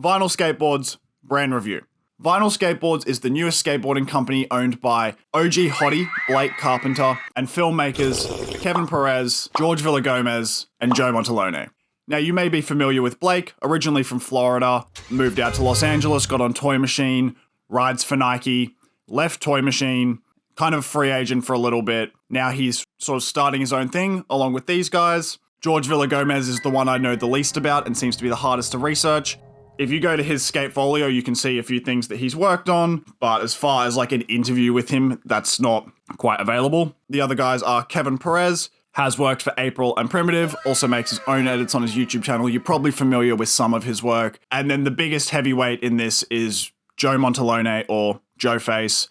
Vinyl Skateboards brand review. Vinyl Skateboards is the newest skateboarding company owned by OG hottie Blake Carpenter and filmmakers Kevin Perez, George Villagomez, and Joe Montalone. Now, you may be familiar with Blake, originally from Florida, moved out to Los Angeles, got on Toy Machine, rides for Nike, left Toy Machine, kind of free agent for a little bit. Now he's sort of starting his own thing along with these guys. George Villagomez is the one I know the least about and seems to be the hardest to research. If you go to his skatefolio, you can see a few things that he's worked on, but as far as like an interview with him, that's not quite available. The other guys are Kevin Perez, has worked for April and Primitive, also makes his own edits on his YouTube channel. You're probably familiar with some of his work. And then the biggest heavyweight in this is Joe Montalone, or Joe Face.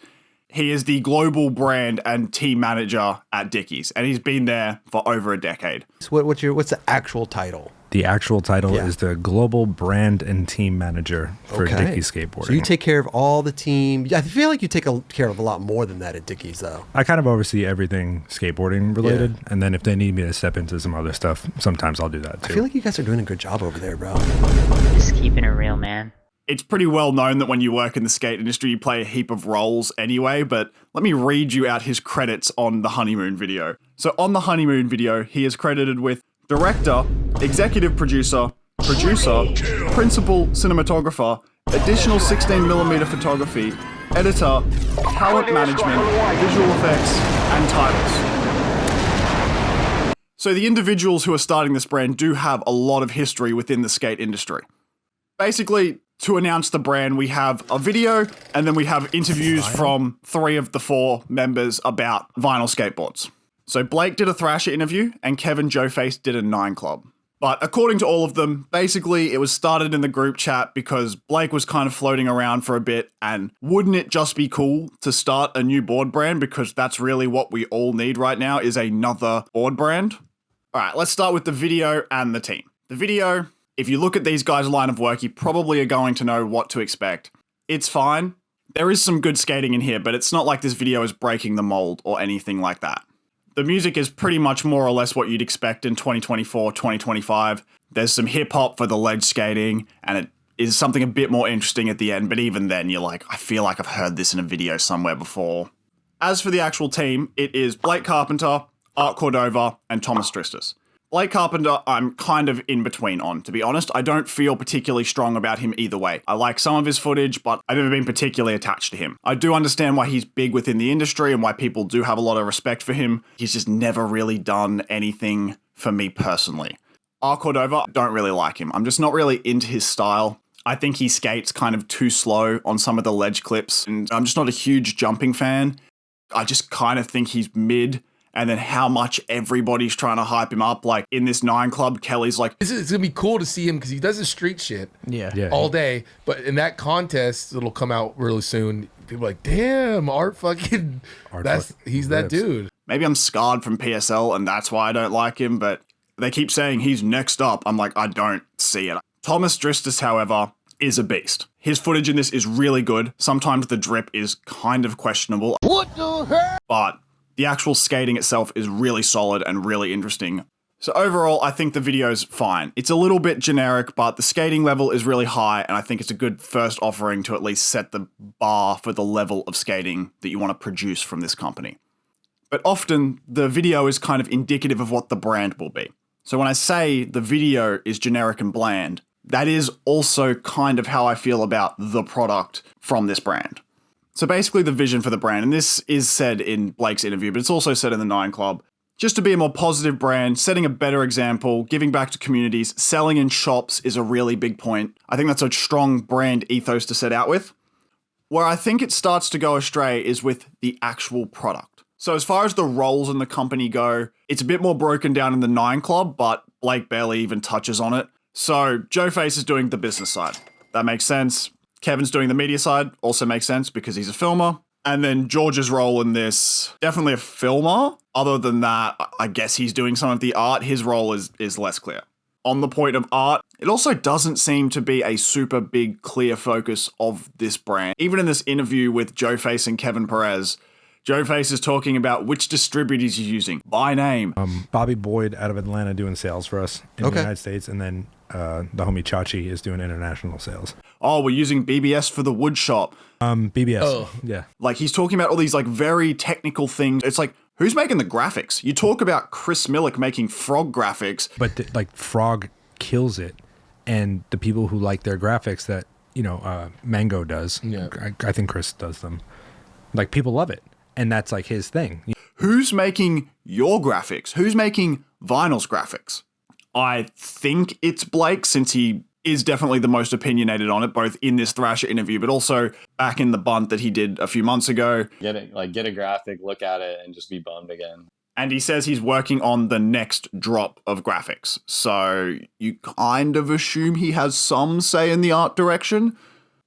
He is the global brand and team manager at Dickies, and he's been there for over a decade. So what's the actual title? The actual title is the Global Brand and Team Manager for Dickies Skateboarding. So you take care of all the team. I feel like you take care of a lot more than that at Dickies, though. I kind of oversee everything skateboarding related, and then if they need me to step into some other stuff, sometimes I'll do that too. I feel like you guys are doing a good job over there, bro. Just keeping it real, man. It's pretty well known that when you work in the skate industry, you play a heap of roles anyway, but let me read you out his credits on the Honeymoon video. So on the Honeymoon video, he is credited with director, executive producer, principal cinematographer, additional 16mm photography, editor, talent management, visual effects, and titles. So the individuals who are starting this brand do have a lot of history within the skate industry. Basically, to announce the brand, we have a video, and then we have interviews from 3 of the 4 members about vinyl skateboards. So Blake did a Thrasher interview, and Kevin Joe Face did a 9 Club. But according to all of them, basically it was started in the group chat because Blake was kind of floating around for a bit, and wouldn't it just be cool to start a new board brand, because that's really what we all need right now, is another board brand? All right, let's start with the video and the team. The video, if you look at these guys' line of work, you probably are going to know what to expect. It's fine. There is some good skating in here, but it's not like this video is breaking the mold or anything like that. The music is pretty much more or less what you'd expect in 2024, 2025. There's some hip hop for the ledge skating, and it is something a bit more interesting at the end, but even then you're like, I feel like I've heard this in a video somewhere before. As for the actual team, it is Blake Carpenter, Art Cordova, and Thomas Tristis. Blake Carpenter, I'm kind of in between on, to be honest. I don't feel particularly strong about him either way. I like some of his footage, but I've never been particularly attached to him. I do understand why he's big within the industry and why people do have a lot of respect for him. He's just never really done anything for me personally. Art Cordova, don't really like him. I'm just not really into his style. I think he skates kind of too slow on some of the ledge clips, and I'm just not a huge jumping fan. I just kind of think he's mid. And then how much everybody's trying to hype him up. Like in this 9 Club, Kelly's like, it's going to be cool to see him because he does his street shit all day. But in that contest, it'll come out really soon. People are like, damn, he's that dude. Maybe I'm scarred from PSL and that's why I don't like him. But they keep saying he's next up. I'm like, I don't see it. Thomas Dristis, however, is a beast. His footage in this is really good. Sometimes the drip is kind of questionable. What the heck? But the actual skating itself is really solid and really interesting. So overall, I think the video's fine. It's a little bit generic, but the skating level is really high, and I think it's a good first offering to at least set the bar for the level of skating that you want to produce from this company. But often, the video is kind of indicative of what the brand will be. So when I say the video is generic and bland, that is also kind of how I feel about the product from this brand. So basically the vision for the brand, and this is said in Blake's interview, but it's also said in the 9 Club, just to be a more positive brand, setting a better example, giving back to communities, selling in shops is a really big point. I think that's a strong brand ethos to set out with. Where I think it starts to go astray is with the actual product. So as far as the roles in the company go, it's a bit more broken down in the 9 Club, but Blake barely even touches on it. So Joe Face is doing the business side. That makes sense. Kevin's doing the media side, also makes sense because he's a filmer. And then George's role in this, definitely a filmer. Other than that, I guess he's doing some of the art. His role is less clear. On the point of art, it also doesn't seem to be a super big, clear focus of this brand. Even in this interview with Joe Face and Kevin Perez, Joe Face is talking about which distributors he's using by name. Bobby Boyd out of Atlanta doing sales for us in the United States, and then the homie Chachi is doing international sales. Oh, we're using BBS for the wood shop. BBS. Yeah. Like he's talking about all these like very technical things. It's like, who's making the graphics? You talk about Chris Millick making Frog graphics. But like Frog kills it. And the people who like their graphics that, Mango does, I think Chris does them. Like people love it. And that's like his thing. Who's making your graphics? Who's making Vinyl's graphics? I think it's Blake, since he is definitely the most opinionated on it, both in this Thrasher interview, but also back in the bunt that he did a few months ago. Get a graphic, look at it, and just be bummed again. And he says he's working on the next drop of graphics. So you kind of assume he has some say in the art direction.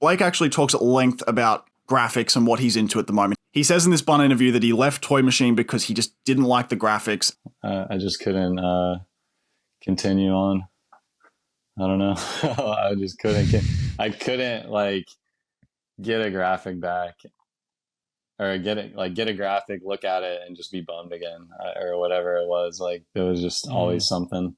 Blake actually talks at length about graphics and what he's into at the moment. He says in this bunt interview that he left Toy Machine because he just didn't like the graphics. I just couldn't continue on. I don't know. I just couldn't. I couldn't get a graphic back, or get a graphic, look at it, and just be bummed again, or whatever it was. Like there was just always something.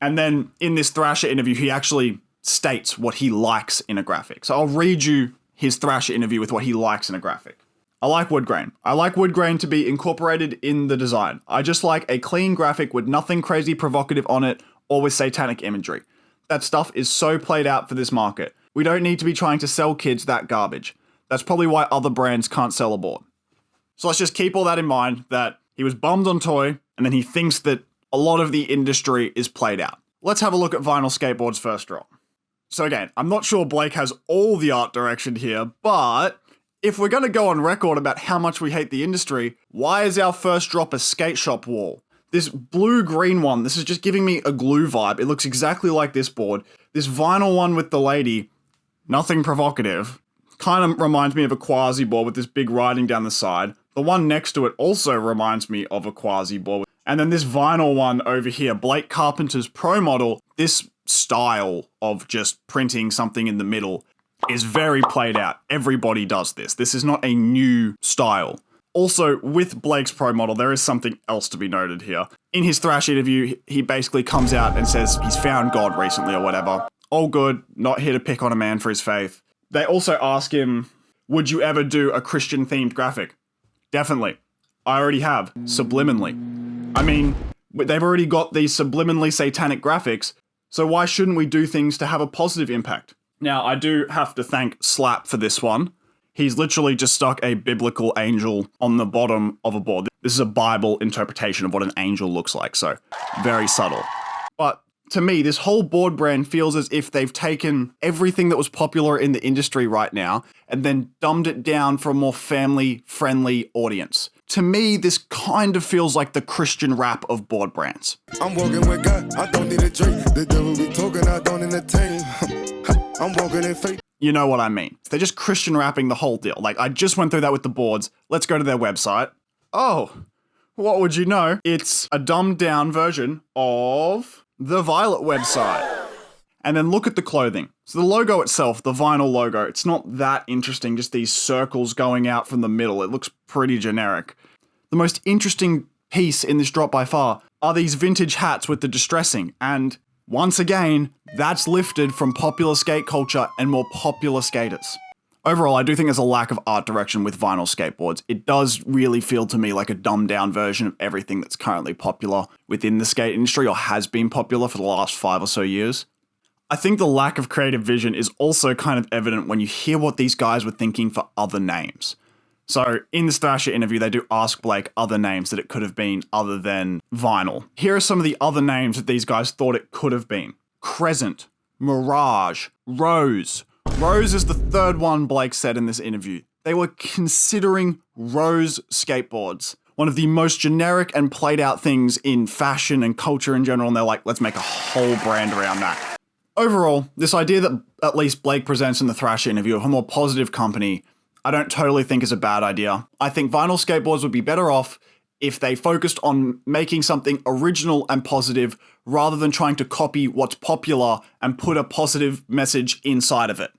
And then in this Thrasher interview, he actually states what he likes in a graphic. So I'll read you his Thrasher interview with what he likes in a graphic. I like wood grain. I like wood grain to be incorporated in the design. I just like a clean graphic with nothing crazy provocative on it or with satanic imagery. That stuff is so played out for this market. We don't need to be trying to sell kids that garbage. That's probably why other brands can't sell a board. So let's just keep all that in mind, that he was bummed on Toy, and then he thinks that a lot of the industry is played out. Let's have a look at Vinyl Skateboards' first drop. So again, I'm not sure Blake has all the art direction here, but if we're going to go on record about how much we hate the industry, why is our first drop a skate shop wall? This blue-green one, this is just giving me a glue vibe. It looks exactly like this board. This vinyl one with the lady, nothing provocative. Kind of reminds me of a Quasi board with this big writing down the side. The one next to it also reminds me of a Quasi board. And then this vinyl one over here, Blake Carpenter's Pro model, this style of just printing something in the middle is very played out. Everybody does this. This is not a new style. Also, with Blake's Pro model, there is something else to be noted here. In his Thrash interview, he basically comes out and says he's found God recently or whatever. All good, not here to pick on a man for his faith. They also ask him, would you ever do a Christian-themed graphic? Definitely. I already have, subliminally. I mean, they've already got these subliminally satanic graphics, so why shouldn't we do things to have a positive impact? Now, I do have to thank Slap for this one. He's literally just stuck a biblical angel on the bottom of a board. This is a Bible interpretation of what an angel looks like, so very subtle. But to me, this whole board brand feels as if they've taken everything that was popular in the industry right now and then dumbed it down for a more family-friendly audience. To me, this kind of feels like the Christian rap of board brands. I'm walking with God, I don't need a drink. The devil be talking, I don't entertain. I'm walking in faith. You know what I mean. They're just Christian rapping the whole deal. Like, I just went through that with the boards. Let's go to their website. Oh, what would you know? It's a dumbed down version of the Violet website. And then look at the clothing. So the logo itself, the vinyl logo, it's not that interesting, just these circles going out from the middle. It looks pretty generic. The most interesting piece in this drop by far are these vintage hats with the distressing, and once again, that's lifted from popular skate culture and more popular skaters. Overall, I do think there's a lack of art direction with vinyl skateboards. It does really feel to me like a dumbed down version of everything that's currently popular within the skate industry or has been popular for the last 5 or so years. I think the lack of creative vision is also kind of evident when you hear what these guys were thinking for other names. So in this Thrasher interview, they do ask Blake other names that it could have been other than vinyl. Here are some of the other names that these guys thought it could have been. Crescent, Mirage, Rose. Rose is the third one Blake said in this interview. They were considering Rose skateboards, one of the most generic and played out things in fashion and culture in general, and they're like, let's make a whole brand around that. Overall, this idea that at least Blake presents in the Thrasher interview of a more positive company, I don't totally think is a bad idea. I think vinyl skateboards would be better off if they focused on making something original and positive rather than trying to copy what's popular and put a positive message inside of it.